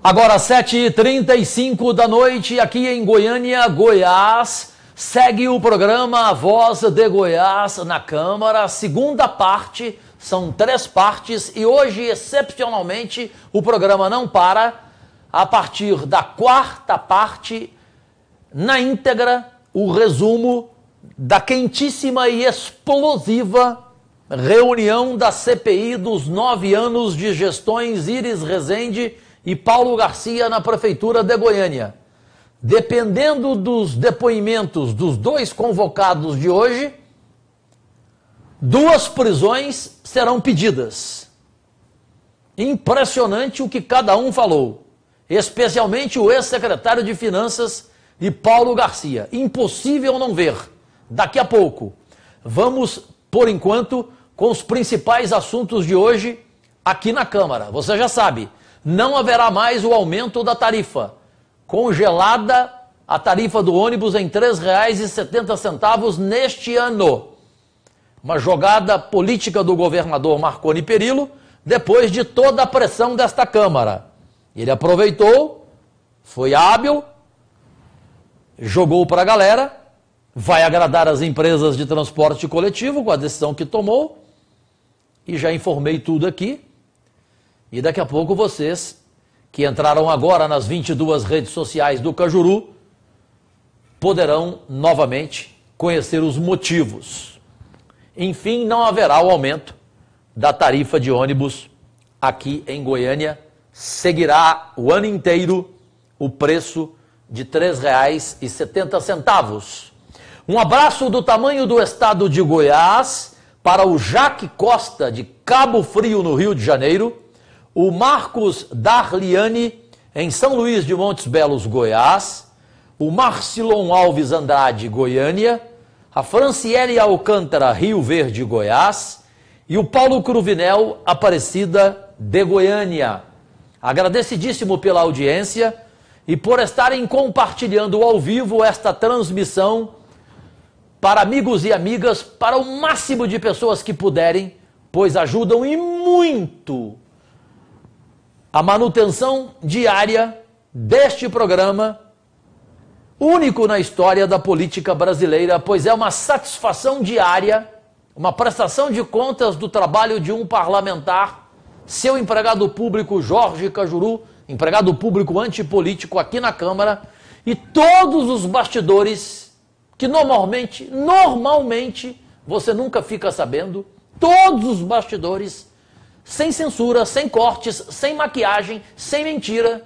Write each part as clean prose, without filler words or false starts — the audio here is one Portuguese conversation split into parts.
Agora 7h35 da noite, aqui em Goiânia, Goiás, segue o programa A Voz de Goiás na Câmara, segunda parte, são 3 partes e hoje, excepcionalmente, o programa não para. A partir da 4ª parte, na íntegra, o resumo da quentíssima e explosiva reunião da CPI dos 9 anos de gestões Iris Rezende e Paulo Garcia na Prefeitura de Goiânia. Dependendo dos depoimentos dos 2 convocados de hoje, 2 prisões serão pedidas. Impressionante o que cada um falou, especialmente o ex-secretário de Finanças e Paulo Garcia. Impossível não ver. Daqui a pouco, vamos, por enquanto, com os principais assuntos de hoje aqui na Câmara. Você já sabe, não haverá mais o aumento da tarifa. Congelada a tarifa do ônibus em R$ 3,70 neste ano. Uma jogada política do governador Marconi Perillo, depois de toda a pressão desta Câmara. Ele aproveitou, foi hábil, jogou para a galera, vai agradar as empresas de transporte coletivo com a decisão que tomou, e já informei tudo aqui. E daqui a pouco vocês, que entraram agora nas 22 redes sociais do Cajuru, poderão novamente conhecer os motivos. Enfim, não haverá o aumento da tarifa de ônibus aqui em Goiânia. Seguirá o ano inteiro o preço de R$ 3,70. Um abraço do tamanho do estado de Goiás para o Jaque Costa, de Cabo Frio, no Rio de Janeiro, o Marcos Darliani, em São Luís de Montes Belos, Goiás, o Marcilon Alves Andrade, Goiânia, a Franciele Alcântara, Rio Verde, Goiás, e o Paulo Cruvinel, Aparecida de Goiânia. Agradecidíssimo pela audiência e por estarem compartilhando ao vivo esta transmissão para amigos e amigas, para o máximo de pessoas que puderem, pois ajudam e muito a manutenção diária deste programa, único na história da política brasileira, pois é uma satisfação diária, uma prestação de contas do trabalho de um parlamentar, seu empregado público Jorge Cajuru, empregado público antipolítico aqui na Câmara, e todos os bastidores que normalmente você nunca fica sabendo, todos os bastidores, sem censura, sem cortes, sem maquiagem, sem mentira,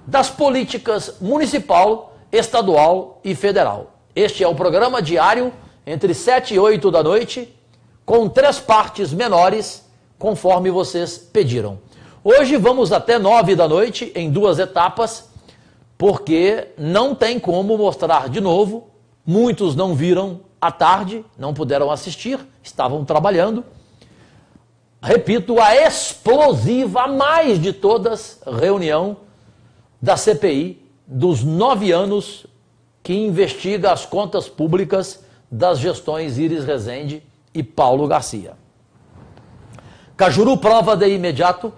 das políticas municipal, estadual e federal. Este é o programa diário, entre 7 e 8 da noite, com 3 partes menores, conforme vocês pediram. Hoje vamos até 9 da noite, em 2 etapas, porque não tem como mostrar de novo. Muitos não viram à tarde, não puderam assistir, estavam trabalhando. Repito, a explosiva, a mais de todas, reunião da CPI dos 9 anos que investiga as contas públicas das gestões Iris Rezende e Paulo Garcia. Cajuru prova de imediato.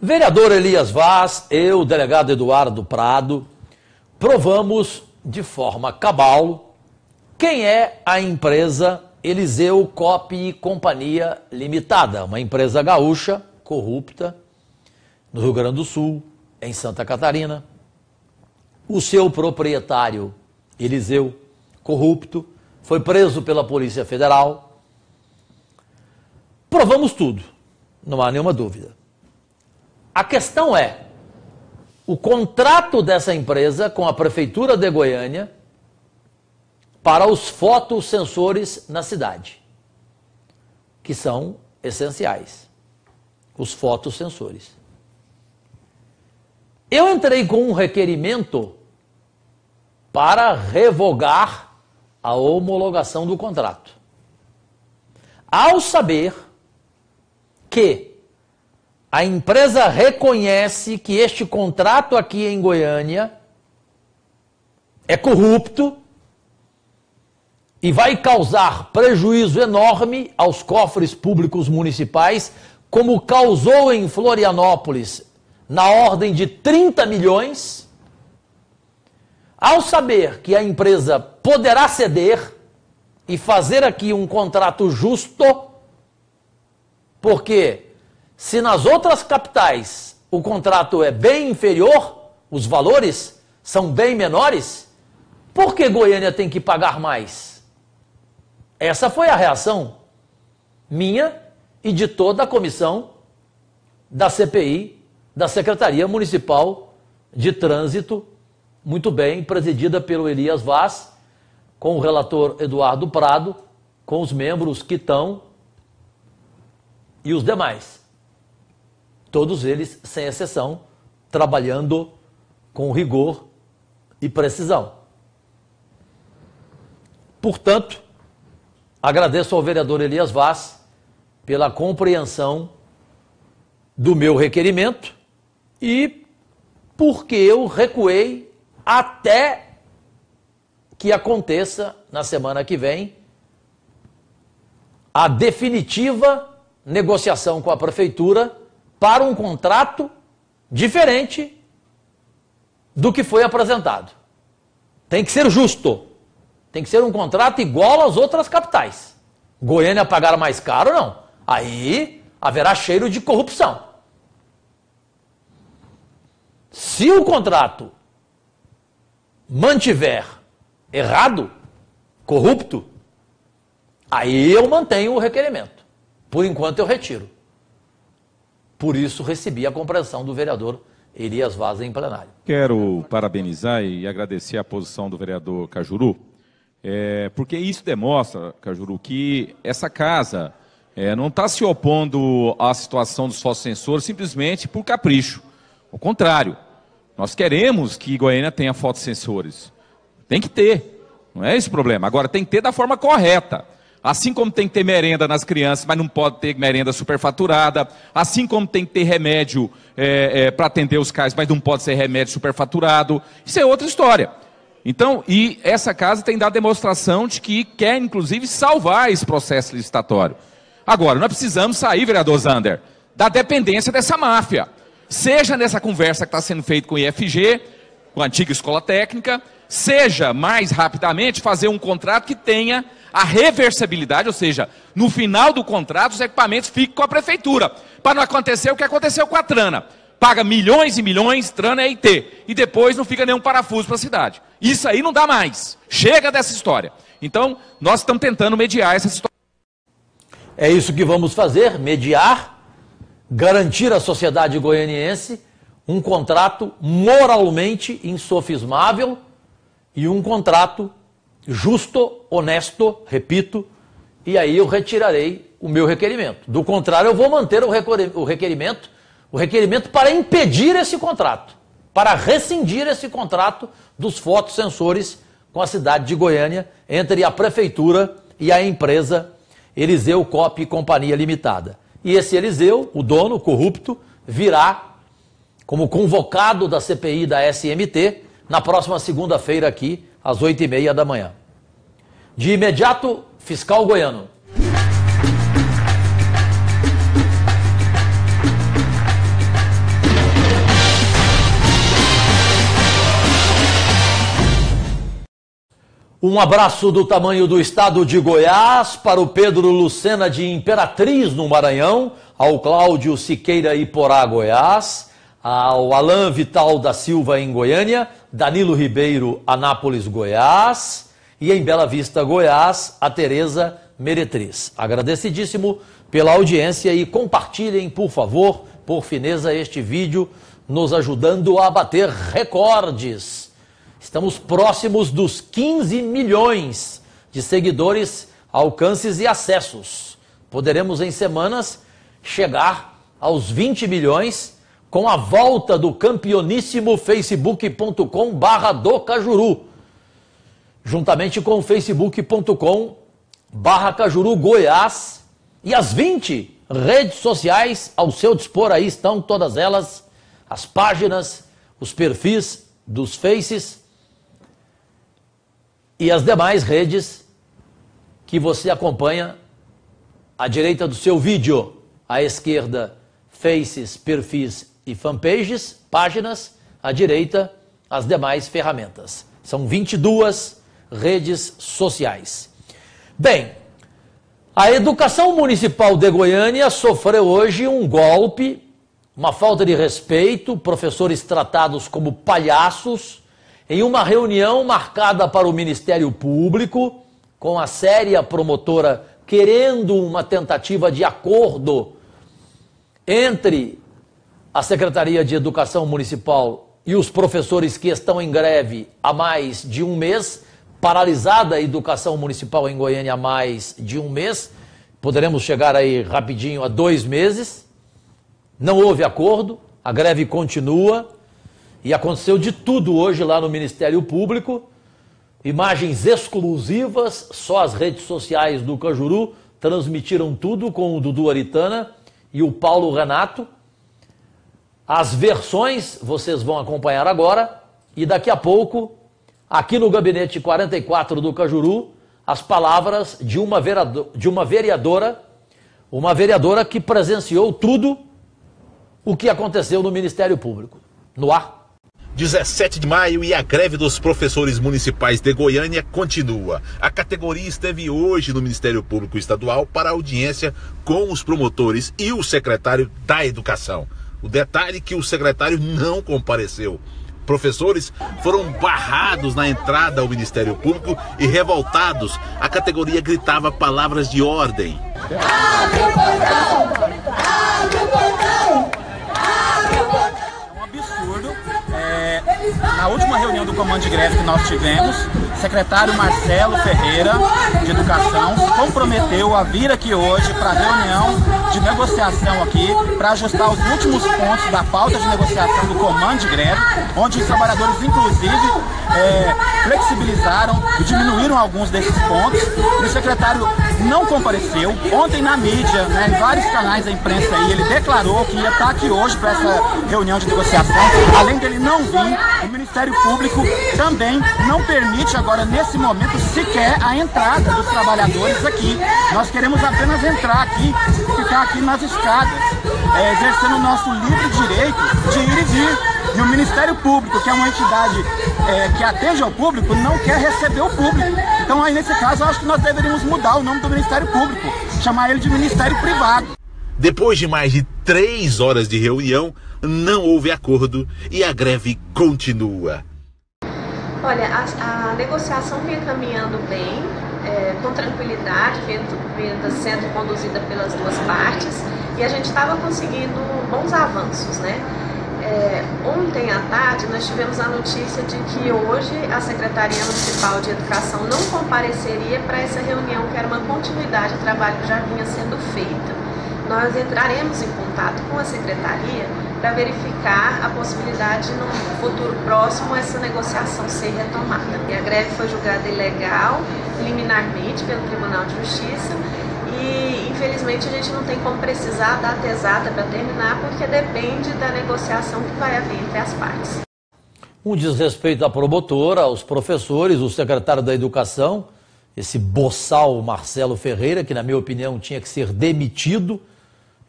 Vereador Elias Vaz, eu, delegado Eduardo Prado, provamos de forma cabal quem é a empresa Eliseu Cop e Companhia Limitada, uma empresa gaúcha, corrupta, no Rio Grande do Sul, em Santa Catarina. O seu proprietário, Eliseu, corrupto, foi preso pela Polícia Federal. Provamos tudo, não há nenhuma dúvida. A questão é, o contrato dessa empresa com a Prefeitura de Goiânia para os fotossensores na cidade, que são essenciais, os fotossensores. Eu entrei com um requerimento para revogar a homologação do contrato, ao saber que a empresa reconhece que este contrato aqui em Goiânia é corrupto e vai causar prejuízo enorme aos cofres públicos municipais, como causou em Florianópolis, na ordem de 30 milhões, ao saber que a empresa poderá ceder e fazer aqui um contrato justo, porque se nas outras capitais o contrato é bem inferior, os valores são bem menores, por que Goiânia tem que pagar mais? Essa foi a reação minha e de toda a comissão da CPI, da Secretaria Municipal de Trânsito, muito bem presidida pelo Elias Vaz, com o relator Eduardo Prado, com os membros Quitão e os demais. Todos eles, sem exceção, trabalhando com rigor e precisão. Portanto, agradeço ao vereador Elias Vaz pela compreensão do meu requerimento e porque eu recuei até que aconteça na semana que vem a definitiva negociação com a prefeitura para um contrato diferente do que foi apresentado. Tem que ser justo. Tem que ser um contrato igual às outras capitais. Goiânia pagar mais caro, não. Aí haverá cheiro de corrupção. Se o contrato mantiver errado, corrupto, aí eu mantenho o requerimento. Por enquanto eu retiro. Por isso recebi a compreensão do vereador Elias Vaz em plenário. Quero parabenizar e agradecer a posição do vereador Cajuru, porque isso demonstra, Cajuru, que essa casa não está se opondo à situação dos fotossensores simplesmente por capricho. Ao contrário, nós queremos que Goiânia tenha fotossensores. Tem que ter, não é esse o problema. Agora, tem que ter da forma correta. Assim como tem que ter merenda nas crianças, mas não pode ter merenda superfaturada. Assim como tem que ter remédio para atender os cais, mas não pode ser remédio superfaturado. Isso é outra história. Então, e essa casa tem dado demonstração de que quer, inclusive, salvar esse processo licitatório. Agora, nós precisamos sair, vereador Zander, da dependência dessa máfia. Seja nessa conversa que está sendo feita com o IFG, com a antiga escola técnica, seja mais rapidamente fazer um contrato que tenha a reversibilidade, ou seja, no final do contrato os equipamentos fiquem com a prefeitura, para não acontecer o que aconteceu com a Trana. Paga milhões e milhões, Trana é IT, e depois não fica nenhum parafuso para a cidade. Isso aí não dá mais. Chega dessa história. Então, nós estamos tentando mediar essa situação. É isso que vamos fazer, mediar, garantir à sociedade goianiense um contrato moralmente insofismável e um contrato justo, honesto, repito, e aí eu retirarei o meu requerimento. Do contrário, eu vou manter o requerimento para impedir esse contrato, para rescindir esse contrato dos fotossensores com a cidade de Goiânia, entre a prefeitura e a empresa Eliseu Cop e Companhia Limitada. E esse Eliseu, o dono corrupto, virá como convocado da CPI da SMT na próxima segunda-feira aqui, às 8h30 da manhã. De imediato, fiscal goiano. Um abraço do tamanho do estado de Goiás para o Pedro Lucena de Imperatriz, no Maranhão, ao Cláudio Siqueira Iporá, Goiás, ao Alain Vital da Silva, em Goiânia, Danilo Ribeiro, Anápolis, Goiás, e em Bela Vista, Goiás, a Tereza Meretriz. Agradecidíssimo pela audiência e compartilhem, por favor, por fineza, este vídeo, nos ajudando a bater recordes. Estamos próximos dos 15 milhões de seguidores, alcances e acessos. Poderemos, em semanas, chegar aos 20 milhões com a volta do campeoníssimo facebook.com/docajuru, juntamente com o facebook.com/Cajuru Goiás, e as 20 redes sociais ao seu dispor. Aí estão todas elas, as páginas, os perfis dos faces e as demais redes que você acompanha à direita do seu vídeo, à esquerda, faces, perfis e fanpages, páginas, à direita, as demais ferramentas. São 22 redes sociais. Bem, a educação municipal de Goiânia sofreu hoje um golpe, uma falta de respeito, professores tratados como palhaços, em uma reunião marcada para o Ministério Público, com a séria promotora querendo uma tentativa de acordo entre a Secretaria de Educação Municipal e os professores que estão em greve há mais de um mês, paralisada a educação municipal em Goiânia há mais de um mês, poderemos chegar aí rapidinho a 2 meses, não houve acordo, a greve continua e aconteceu de tudo hoje lá no Ministério Público, imagens exclusivas, só as redes sociais do Cajuru transmitiram tudo com o Dudu Aritana e o Paulo Renato. As versões vocês vão acompanhar agora e daqui a pouco, aqui no gabinete 44 do Cajuru, as palavras de uma vereadora que presenciou tudo o que aconteceu no Ministério Público. No ar. 17 de maio e a greve dos professores municipais de Goiânia continua. A categoria esteve hoje no Ministério Público Estadual para audiência com os promotores e o secretário da Educação. O detalhe é que o secretário não compareceu. Professores foram barrados na entrada ao Ministério Público e revoltados, a categoria gritava palavras de ordem. Abre o portão! Abre o portão! Abre o portão! É um absurdo. Na última reunião do comando de greve que nós tivemos, o secretário Marcelo Ferreira, de Educação, se comprometeu a vir aqui hoje para a reunião de negociação aqui, para ajustar os últimos pontos da pauta de negociação do comando de greve, onde os trabalhadores, inclusive, flexibilizaram e diminuíram alguns desses pontos. E o secretário não compareceu. Ontem na mídia, em vários canais da imprensa aí, ele declarou que ia estar aqui hoje para essa reunião de negociação. Além dele não vir, o Ministério Público também não permite agora, nesse momento, sequer a entrada dos trabalhadores aqui. Nós queremos apenas entrar aqui, ficar aqui nas escadas, exercendo o nosso livre direito de ir e vir. E o Ministério Público, que é uma entidade que atende ao público, não quer receber o público. Então aí nesse caso eu acho que nós deveríamos mudar o nome do Ministério Público, chamar ele de Ministério Privado. Depois de mais de 3 horas de reunião, não houve acordo e a greve continua. Olha, a negociação vinha caminhando bem, com tranquilidade, sendo conduzida pelas duas partes, e a gente estava conseguindo bons avanços, né? Ontem à tarde nós tivemos a notícia de que hoje a Secretaria Municipal de Educação não compareceria para essa reunião, que era uma continuidade do trabalho que já vinha sendo feito. Nós entraremos em contato com a Secretaria para verificar a possibilidade de, no futuro próximo, essa negociação ser retomada. E a greve foi julgada ilegal, liminarmente, pelo Tribunal de Justiça, e infelizmente a gente não tem como precisar a data exata para terminar, porque depende da negociação que vai haver entre as partes. Um desrespeito à promotora, aos professores, o secretário da Educação, esse boçal Marcelo Ferreira, que na minha opinião tinha que ser demitido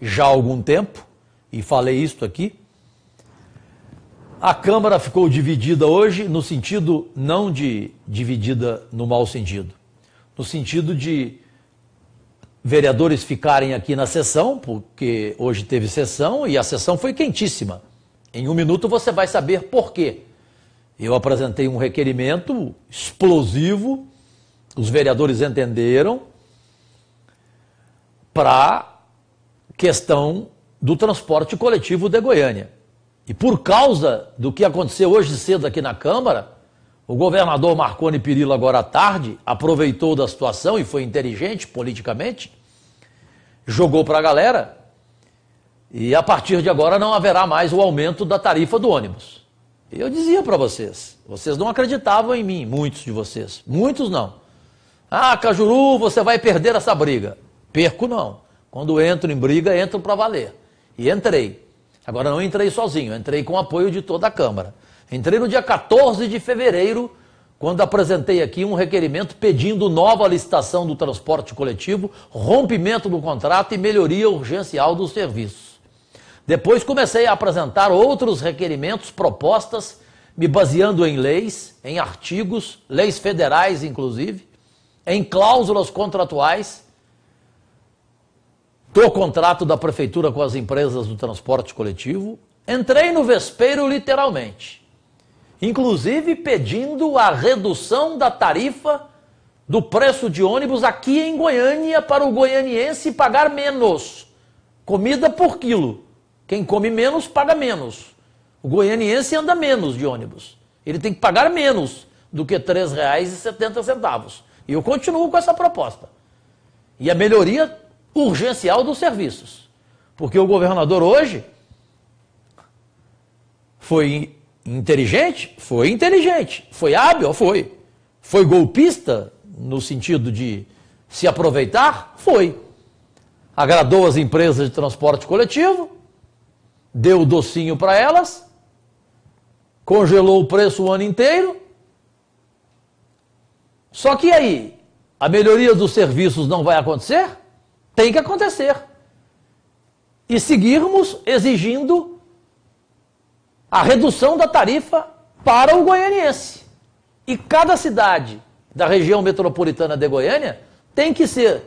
já há algum tempo, e falei isto aqui. A Câmara ficou dividida hoje no sentido, não de dividida no mau sentido, no sentido de vereadores ficarem aqui na sessão, porque hoje teve sessão e a sessão foi quentíssima. Em 1 minuto você vai saber por quê. Eu apresentei um requerimento explosivo, os vereadores entenderam, para questão do transporte coletivo de Goiânia. E por causa do que aconteceu hoje cedo aqui na Câmara, o governador Marconi Perillo, agora à tarde, aproveitou da situação e foi inteligente politicamente, jogou para a galera, e a partir de agora não haverá mais o aumento da tarifa do ônibus. Eu dizia para vocês não acreditavam em mim, muitos de vocês, muitos não. Ah, Cajuru, você vai perder essa briga. Perco não. Quando entro em briga, entro para valer. E entrei. Agora não entrei sozinho, entrei com o apoio de toda a Câmara. Entrei no dia 14 de fevereiro quando apresentei aqui um requerimento pedindo nova licitação do transporte coletivo, rompimento do contrato e melhoria urgencial dos serviços. Depois comecei a apresentar outros requerimentos, propostas, me baseando em leis, em artigos, leis federais inclusive, em cláusulas contratuais do contrato da prefeitura com as empresas do transporte coletivo. Entrei no vespeiro literalmente, inclusive pedindo a redução da tarifa do preço de ônibus aqui em Goiânia para o goianiense pagar menos. Comida por quilo. Quem come menos, paga menos. O goianiense anda menos de ônibus. Ele tem que pagar menos do que R$ 3,70. E eu continuo com essa proposta. E a melhoria urgencial dos serviços. Porque o governador hoje foi inteligente? Foi inteligente. Foi hábil? Foi. Foi golpista no sentido de se aproveitar? Foi. Agradou as empresas de transporte coletivo, deu o docinho para elas, congelou o preço o ano inteiro. Só que aí, a melhoria dos serviços não vai acontecer? Tem que acontecer. E seguirmos exigindo a redução da tarifa para o goianiense. E cada cidade da região metropolitana de Goiânia tem que ser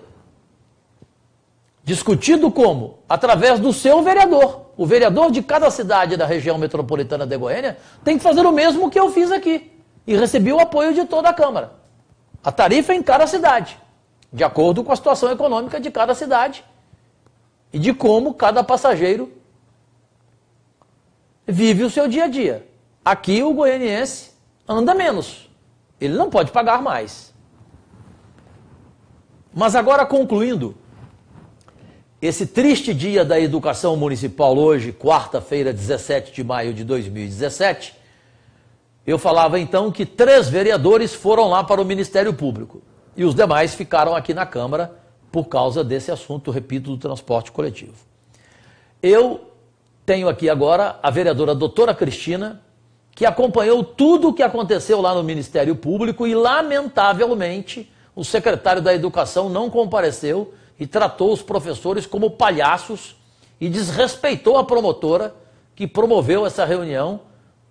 discutido como? Através do seu vereador. O vereador de cada cidade da região metropolitana de Goiânia tem que fazer o mesmo que eu fiz aqui. E recebi o apoio de toda a Câmara. A tarifa é em cada cidade, de acordo com a situação econômica de cada cidade e de como cada passageiro vive o seu dia a dia. Aqui o goianiense anda menos. Ele não pode pagar mais. Mas agora, concluindo, esse triste dia da educação municipal hoje, quarta-feira, 17 de maio de 2017, eu falava então que 3 vereadores foram lá para o Ministério Público e os demais ficaram aqui na Câmara por causa desse assunto, repito, do transporte coletivo. Eu tenho aqui agora a vereadora doutora Cristina, que acompanhou tudo o que aconteceu lá no Ministério Público e, lamentavelmente, o secretário da Educação não compareceu e tratou os professores como palhaços e desrespeitou a promotora que promoveu essa reunião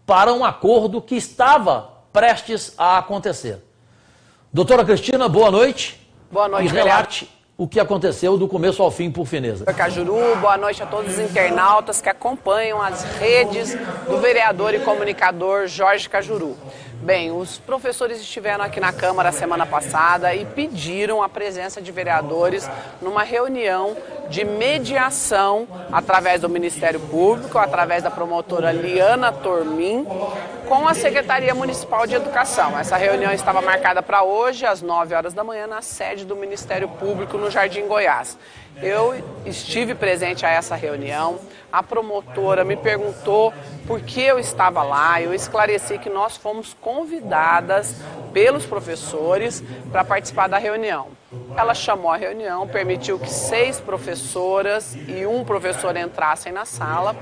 para um acordo que estava prestes a acontecer. Doutora Cristina, boa noite. Boa noite, e relate o que aconteceu do começo ao fim, por fineza. Cajuru, boa noite a todos os internautas que acompanham as redes do vereador e comunicador Jorge Cajuru. Bem, os professores estiveram aqui na Câmara semana passada e pediram a presença de vereadores numa reunião de mediação através do Ministério Público, através da promotora Liana Tormin, com a Secretaria Municipal de Educação. Essa reunião estava marcada para hoje, às 9 horas da manhã, na sede do Ministério Público, no Jardim Goiás. Eu estive presente a essa reunião, a promotora me perguntou por que eu estava lá, eu esclareci que nós fomos convidadas pelos professores para participar da reunião. Ela chamou a reunião, permitiu que 6 professoras e 1 professor entrassem na sala.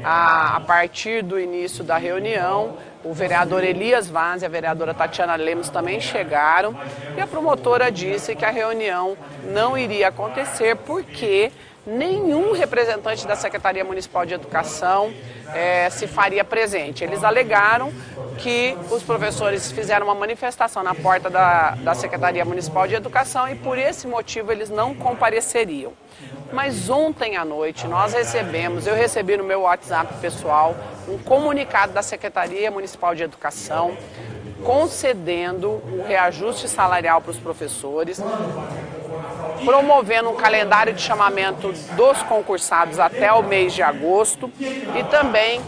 A partir do início da reunião, o vereador Elias Vaz e a vereadora Tatiana Lemos também chegaram e a promotora disse que a reunião não iria acontecer porque nenhum representante da Secretaria Municipal de Educação se faria presente. Eles alegaram que os professores fizeram uma manifestação na porta da Secretaria Municipal de Educação e por esse motivo eles não compareceriam. Mas ontem à noite eu recebi no meu WhatsApp pessoal um comunicado da Secretaria Municipal de Educação concedendo um reajuste salarial para os professores, promovendo um calendário de chamamento dos concursados até o mês de agosto e também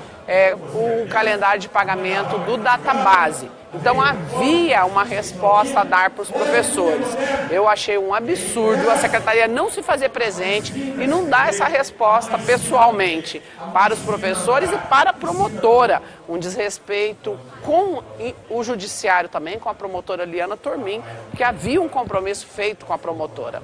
o calendário de pagamento do database. Então havia uma resposta a dar para os professores. Eu achei um absurdo a secretaria não se fazer presente e não dar essa resposta pessoalmente para os professores e para a promotora. Um desrespeito com o judiciário também, com a promotora Liana Tormin, porque havia um compromisso feito com a promotora.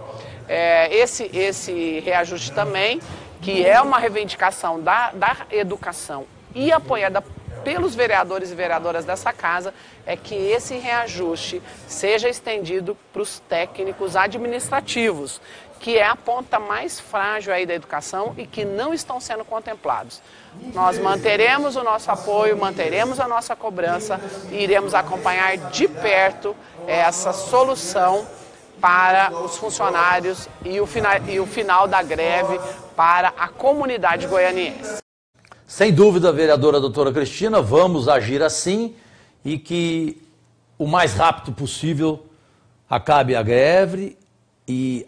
Esse reajuste também, que é uma reivindicação da educação e apoiada pelos vereadores e vereadoras dessa casa é que esse reajuste seja estendido para os técnicos administrativos, que é a ponta mais frágil aí da educação e que não estão sendo contemplados. Nós manteremos o nosso apoio, manteremos a nossa cobrança e iremos acompanhar de perto essa solução para os funcionários e o final da greve para a comunidade goianiense. Sem dúvida, vereadora doutora Cristina, vamos agir assim e que o mais rápido possível acabe a greve e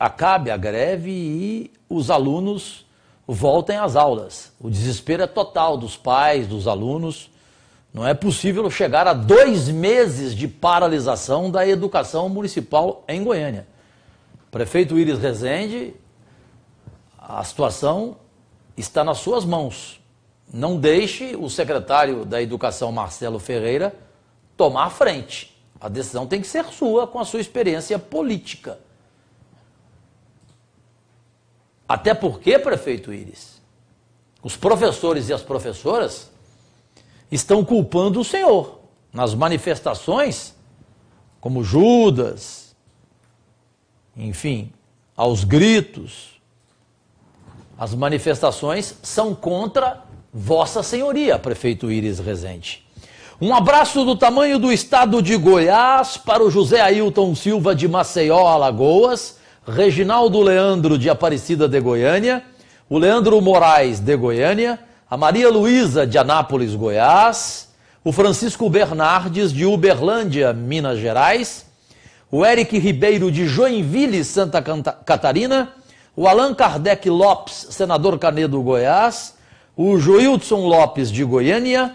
os alunos voltem às aulas. O desespero é total dos pais, dos alunos. Não é possível chegar a 2 meses de paralisação da educação municipal em Goiânia. Prefeito Íris Rezende, a situação está nas suas mãos. Não deixe o secretário da Educação, Marcelo Ferreira, tomar a frente. A decisão tem que ser sua, com a sua experiência política. Até porque, prefeito Íris, os professores e as professoras estão culpando o senhor. Nas manifestações, como Judas, enfim, aos gritos, as manifestações são contra Vossa Senhoria, prefeito Íris Rezende. Um abraço do tamanho do estado de Goiás para o José Ailton Silva de Maceió, Alagoas, Reginaldo Leandro de Aparecida de Goiânia, o Leandro Moraes de Goiânia, a Maria Luísa de Anápolis, Goiás, o Francisco Bernardes de Uberlândia, Minas Gerais, o Eric Ribeiro de Joinville, Santa Catarina, o Allan Kardec Lopes, senador Canedo, Goiás, o Joilson Lopes de Goiânia,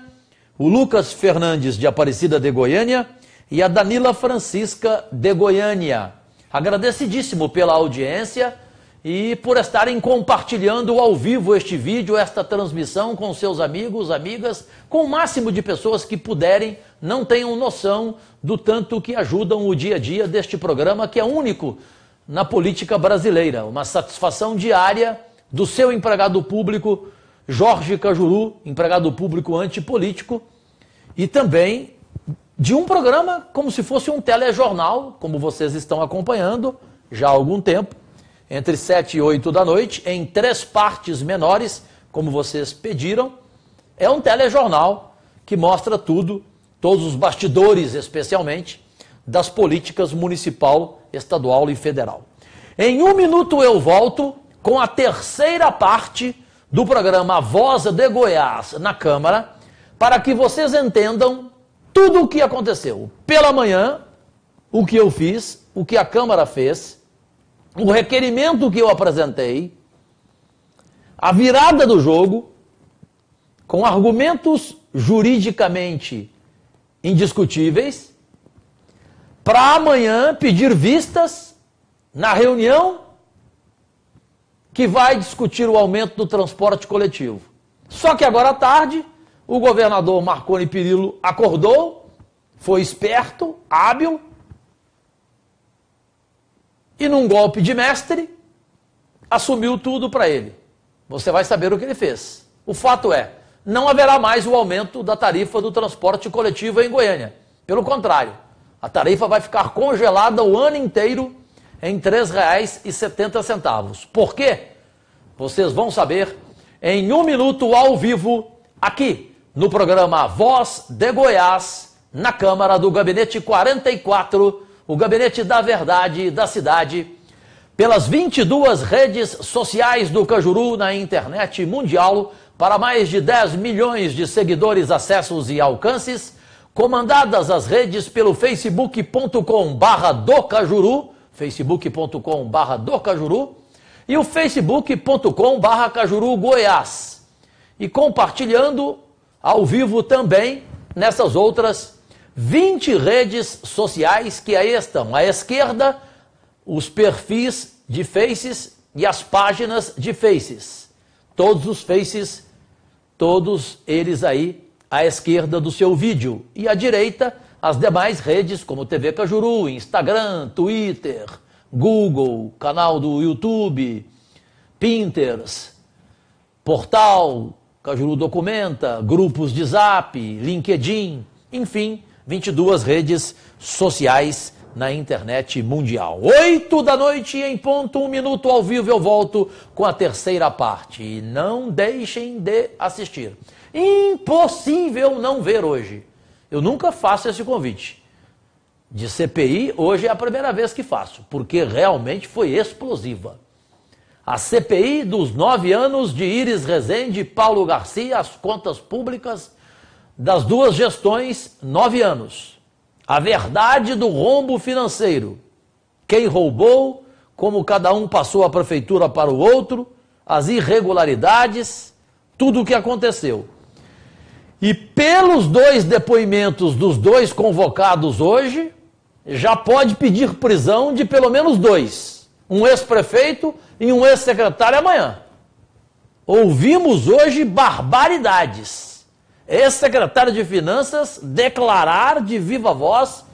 o Lucas Fernandes de Aparecida de Goiânia e a Danila Francisca de Goiânia. Agradecidíssimo pela audiência e por estarem compartilhando ao vivo este vídeo, esta transmissão com seus amigos, amigas, com o máximo de pessoas que puderem. Não tenham noção do tanto que ajudam o dia a dia deste programa, que é único na política brasileira. Uma satisfação diária do seu empregado público, Jorge Cajuru, empregado público antipolítico, e também de um programa como se fosse um telejornal, como vocês estão acompanhando já há algum tempo, entre 7 e 8 da noite, em 3 partes menores, como vocês pediram. É um telejornal que mostra tudo, todos os bastidores, especialmente, das políticas municipal, estadual e federal. Em 1 minuto eu volto com a 3ª parte do programa Voz de Goiás na Câmara, para que vocês entendam tudo o que aconteceu. Pela manhã, o que eu fiz, o que a Câmara fez, o requerimento que eu apresentei, a virada do jogo, com argumentos juridicamente indiscutíveis, para amanhã pedir vistas na reunião que vai discutir o aumento do transporte coletivo. Só que agora à tarde, o governador Marconi Perillo acordou, foi esperto, hábil, e num golpe de mestre, assumiu tudo para ele. Você vai saber o que ele fez. O fato é, não haverá mais o aumento da tarifa do transporte coletivo em Goiânia. Pelo contrário, a tarifa vai ficar congelada o ano inteiro em R$ 3,70. Por quê? Vocês vão saber em 1 minuto ao vivo, aqui no programa Voz de Goiás, na Câmara do Gabinete 44, o Gabinete da Verdade da cidade, pelas 22 redes sociais do Cajuru na internet mundial, para mais de 10 milhões de seguidores, acessos e alcances, comandadas as redes pelo facebook.com/docajuru, facebook.com/docajuru, e o facebook.com/Cajuru Goiás. E compartilhando ao vivo também nessas outras 20 redes sociais que aí estão. À esquerda, os perfis de faces e as páginas de faces. Todos os faces, todos eles aí à esquerda do seu vídeo. E à direita, as demais redes como TV Cajuru, Instagram, Twitter, Google, canal do YouTube, Pinterest, portal, Cajuru documenta, grupos de Zap, LinkedIn, enfim, 22 redes sociais na internet mundial. 8 da noite em ponto, 1 minuto ao vivo, eu volto com a terceira parte. E não deixem de assistir. Impossível não ver hoje. Eu nunca faço esse convite. De CPI, hoje é a primeira vez que faço, porque realmente foi explosiva. A CPI dos 9 anos de Iris Rezende e Paulo Garcia, as contas públicas das duas gestões, 9 anos. A verdade do rombo financeiro. Quem roubou, como cada um passou a prefeitura para o outro, as irregularidades, tudo o que aconteceu. E pelos 2 depoimentos dos 2 convocados hoje, já pode pedir prisão de pelo menos 2. Um ex-prefeito e um ex-secretário amanhã. Ouvimos hoje barbaridades. Ex-secretário de Finanças declarar de viva voz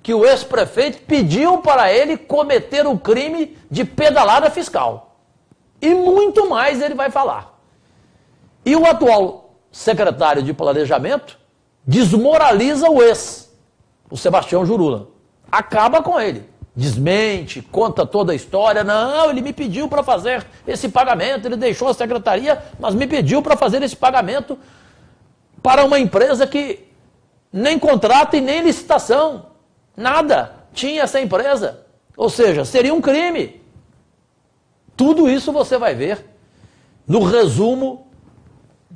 que o ex-prefeito pediu para ele cometer o crime de pedalada fiscal. E muito mais ele vai falar. E o atual secretário de Planejamento desmoraliza o o Sebastião Juruna. Acaba com ele. Desmente, conta toda a história. Não, ele me pediu para fazer esse pagamento, ele deixou a secretaria, mas me pediu para fazer esse pagamento para uma empresa que nem contrato e nem licitação, nada tinha essa empresa. Ou seja, seria um crime. Tudo isso você vai ver no resumo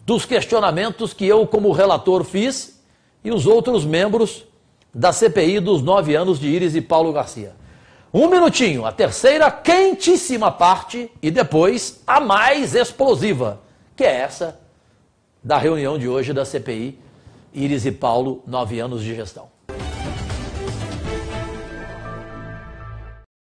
dos questionamentos que eu, como relator, fiz e os outros membros da CPI dos 9 anos de Iris e Paulo Garcia. 1 minutinho, a terceira quentíssima parte e depois a mais explosiva, que é essa da reunião de hoje da CPI, Iris e Paulo, 9 anos de gestão.